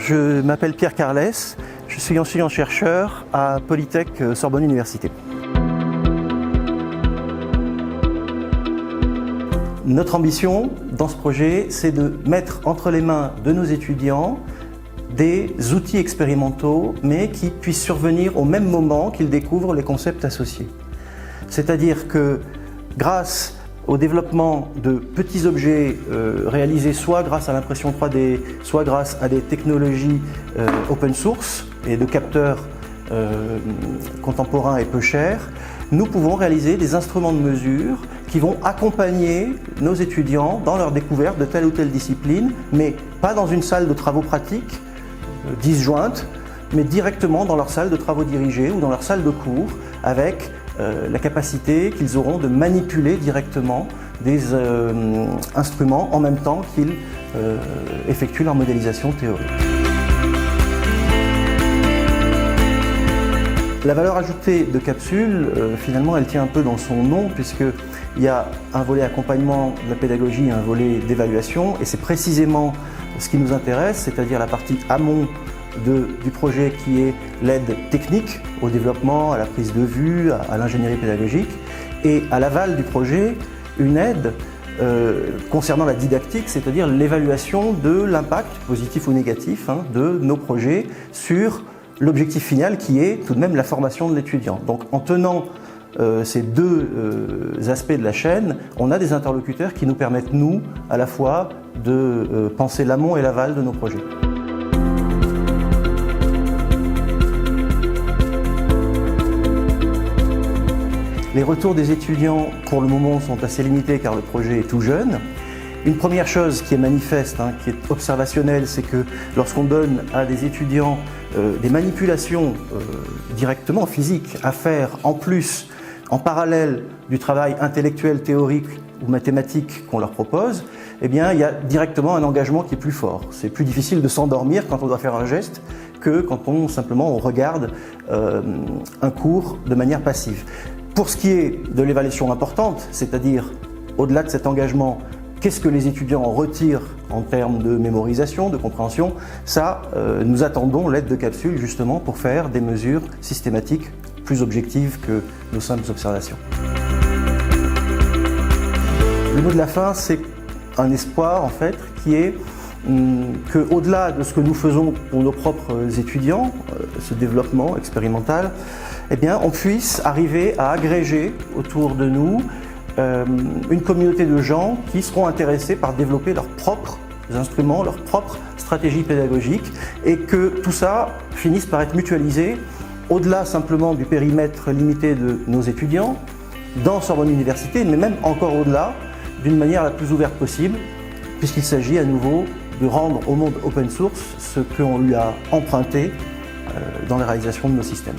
Je m'appelle Pierre Carlès, je suis enseignant-chercheur à Polytech Sorbonne Université. Notre ambition dans ce projet, c'est de mettre entre les mains de nos étudiants des outils expérimentaux, mais qui puissent survenir au même moment qu'ils découvrent les concepts associés. C'est-à-dire que grâce au développement de petits objets réalisés soit grâce à l'impression 3D, soit grâce à des technologies open source et de capteurs contemporains et peu chers, nous pouvons réaliser des instruments de mesure qui vont accompagner nos étudiants dans leur découverte de telle ou telle discipline, mais pas dans une salle de travaux pratiques disjointe, mais directement dans leur salle de travaux dirigés ou dans leur salle de cours, avec la capacité qu'ils auront de manipuler directement des instruments en même temps qu'ils effectuent leur modélisation théorique. La valeur ajoutée de Capsule, finalement, elle tient un peu dans son nom, puisqu'il y a un volet accompagnement de la pédagogie et un volet d'évaluation, et c'est précisément ce qui nous intéresse, c'est-à-dire la partie amont du projet qui est l'aide technique au développement, à la prise de vue, à l'ingénierie pédagogique, et à l'aval du projet, une aide concernant la didactique, c'est-à-dire l'évaluation de l'impact, positif ou négatif, de nos projets sur l'objectif final qui est tout de même la formation de l'étudiant. Donc en tenant ces deux aspects de la chaîne, on a des interlocuteurs qui nous permettent, nous, à la fois de penser l'amont et l'aval de nos projets. Les retours des étudiants, pour le moment, sont assez limités car le projet est tout jeune. Une première chose qui est manifeste, qui est observationnelle, c'est que lorsqu'on donne à des étudiants des manipulations directement physiques à faire en plus, en parallèle du travail intellectuel, théorique ou mathématique qu'on leur propose, eh bien, il y a directement un engagement qui est plus fort. C'est plus difficile de s'endormir quand on doit faire un geste que quand on regarde un cours de manière passive. Pour ce qui est de l'évaluation importante, c'est-à-dire au-delà de cet engagement, qu'est-ce que les étudiants en retirent en termes de mémorisation, de compréhension? Ça, nous attendons l'aide de Capsule justement pour faire des mesures systématiques plus objectives que nos simples observations. Le mot de la fin, c'est un espoir en fait qui est qu'au-delà de ce que nous faisons pour nos propres étudiants, ce développement expérimental, eh bien, on puisse arriver à agréger autour de nous une communauté de gens qui seront intéressés par développer leurs propres instruments, leurs propres stratégies pédagogiques, et que tout ça finisse par être mutualisé au-delà simplement du périmètre limité de nos étudiants, dans Sorbonne Université, mais même encore au-delà, d'une manière la plus ouverte possible, puisqu'il s'agit à nouveau de rendre au monde open source ce qu'on lui a emprunté dans la réalisation de nos systèmes.